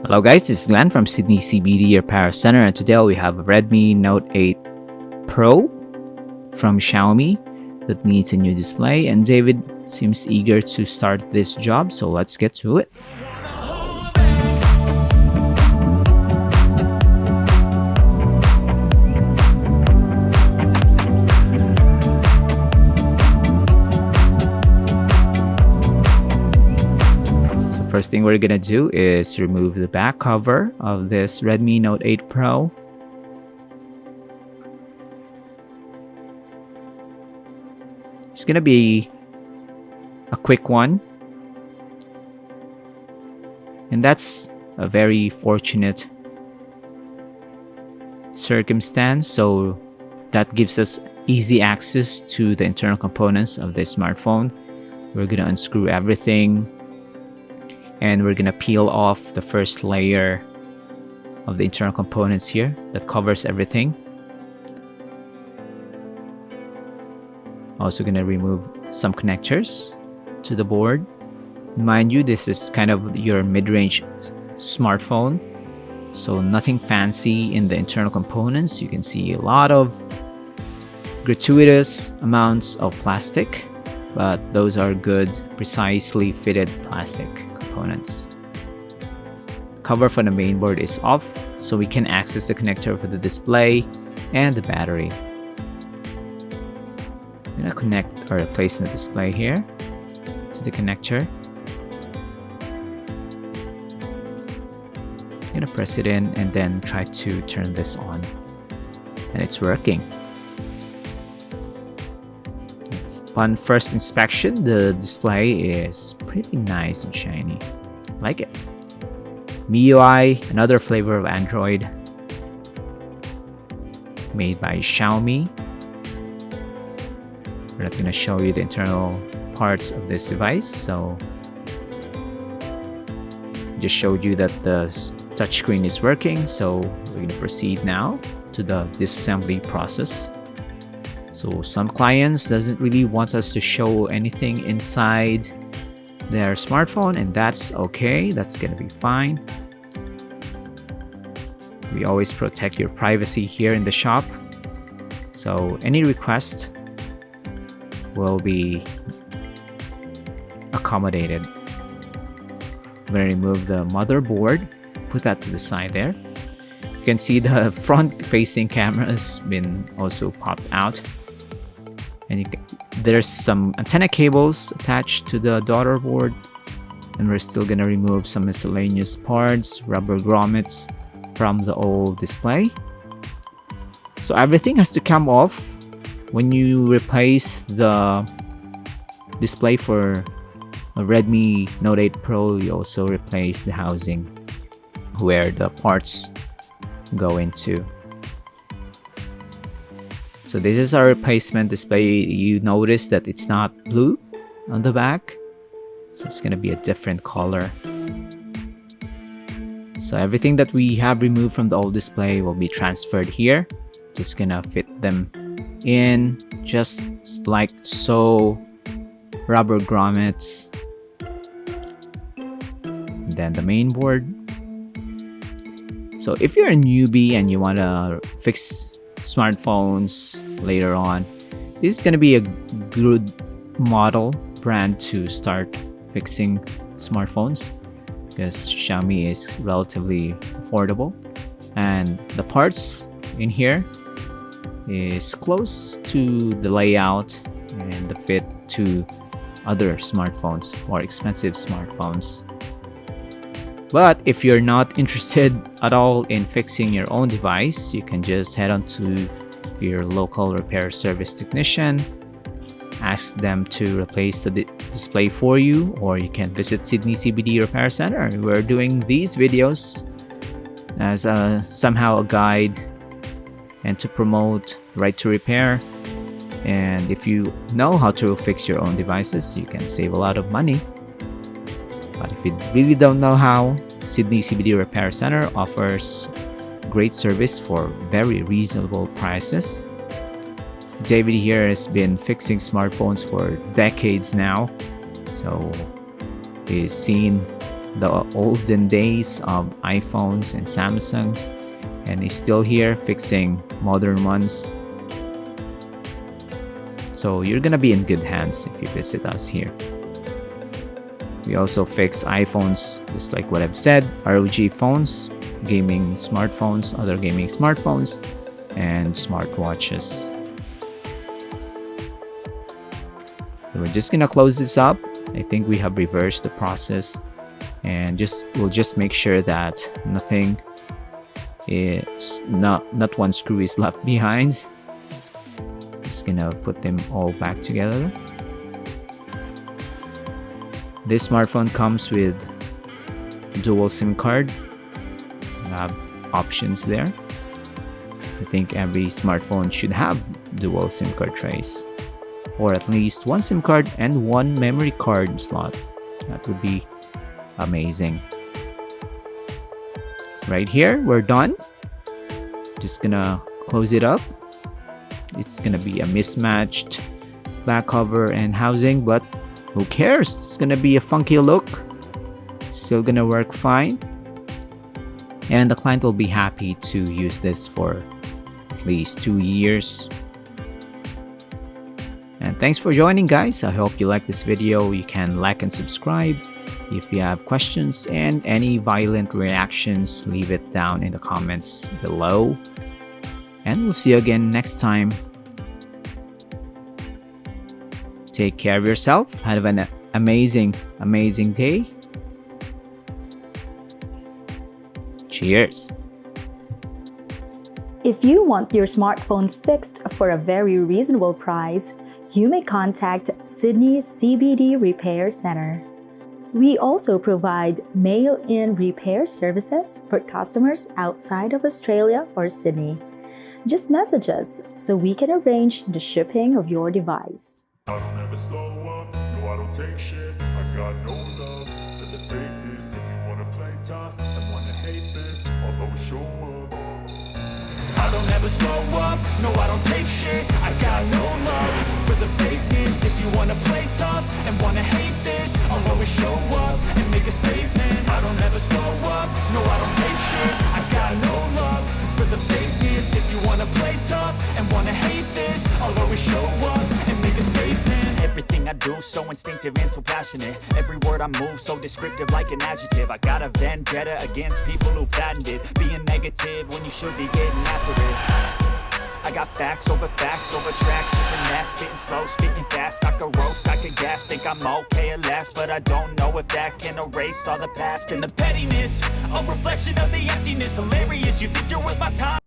Hello guys, this is Glenn from Sydney CBD Repair Centre, and today we have a Redmi Note 8 Pro from Xiaomi that needs a new display, and David seems eager to start this job, so let's get to it. First thing we're gonna do is remove the back cover of this Redmi Note 8 Pro. It's gonna be a quick one, and that's a very fortunate circumstance, so that gives us easy access to the internal components of the smartphone. We're gonna unscrew everything, and we're gonna peel off the first layer of the internal components here that covers everything. Also gonna remove some connectors to the board. Mind you, this is kind of your mid-range smartphone, so nothing fancy in the internal components. You can see a lot of gratuitous amounts of plastic, but those are good, precisely fitted plastic components. Cover for the main board is off, so we can access the connector for the display and the battery. I'm gonna connect our replacement display here to the connector. I'm gonna press it in and then try to turn this on, and it's working. On first inspection, the display is pretty nice and shiny. Like it. MIUI, another flavor of Android, made by Xiaomi. We're not going to show you the internal parts of this device, so just showed you that the touchscreen is working, so we're going to proceed now to the disassembly process. So some clients doesn't really want us to show anything inside their smartphone, and that's okay. That's gonna be fine. We always protect your privacy here in the shop, so any request will be accommodated. I'm gonna remove the motherboard, put that to the side there. You can see the front-facing camera has been also popped out. And there's some antenna cables attached to the daughter board, and we're still gonna remove some miscellaneous parts, rubber grommets from the old display. So everything has to come off. When you replace the display for a Redmi Note 8 Pro, you also replace the housing where the parts go into. So this is our replacement display. You notice that it's not blue on the back, so it's gonna be a different color. So everything that we have removed from the old display will be transferred here. Just gonna fit them in just like so. Rubber grommets, and then the main board. So if you're a newbie and you wanna fix smartphones later on, this is going to be a good model brand to start fixing smartphones, because Xiaomi is relatively affordable, and the parts in here is close to the layout and the fit to other smartphones, more expensive smartphones. But if you're not interested at all in fixing your own device, you can just head on to your local repair service technician, ask them to replace the display for you, or you can visit Sydney CBD Repair Centre. We're doing these videos as somehow a guide and to promote right to repair. And if you know how to fix your own devices, you can save a lot of money. But if you really don't know how, Sydney CBD Repair Centre offers great service for very reasonable prices. David here has been fixing smartphones for decades now, so he's seen the olden days of iPhones and Samsungs, and is still here fixing modern ones. So you're gonna be in good hands if you visit us here. We also fix iPhones, just like what I've said, ROG phones, gaming smartphones, other gaming smartphones, and smartwatches. So we're just gonna close this up. I think we have reversed the process, and we'll just make sure that nothing is not one screw is left behind. Just gonna put them all back together. This smartphone comes with dual SIM card. You have options there. I think every smartphone should have dual SIM card trays, or at least one SIM card and one memory card slot. That would be amazing. Right here, we're done. Just gonna close it up. It's gonna be a mismatched back cover and housing, but who cares? It's gonna be a funky look. Still gonna work fine. And the client will be happy to use this for at least 2 years. And thanks for joining, guys. I hope you like this video. You can like and subscribe. If you have questions and any violent reactions, leave it down in the comments below. And we'll see you again next time. Take care of yourself. Have an amazing day. Cheers. If you want your smartphone fixed for a very reasonable price, you may contact Sydney CBD Repair Centre. We also provide mail-in repair services for customers outside of Australia or Sydney. Just message us so we can arrange the shipping of your device. I don't ever slow up, no I don't take shit. I got no love for the fakeness. If you wanna play tough and wanna hate this, I'll always show up. I don't ever slow up, no I don't take shit. I got no love for the fakeness. If you wanna play tough and wanna hate this, I'll always show up and make a statement. I don't ever slow up, no I don't take shit. I got no love for the fakeness. If you wanna play tough and wanna hate this, I'll always show up and make a statement. Everything I do so instinctive and so passionate. Every word I move so descriptive like an adjective. I got a vendetta against people who patented being negative when you should be getting after it. I got facts over tracks, this and that, spitting slow, spitting fast. I could roast, I could gas, think I'm okay at last, but I don't know if that can erase all the past and the pettiness. A reflection of the emptiness, hilarious. You think you're worth my time?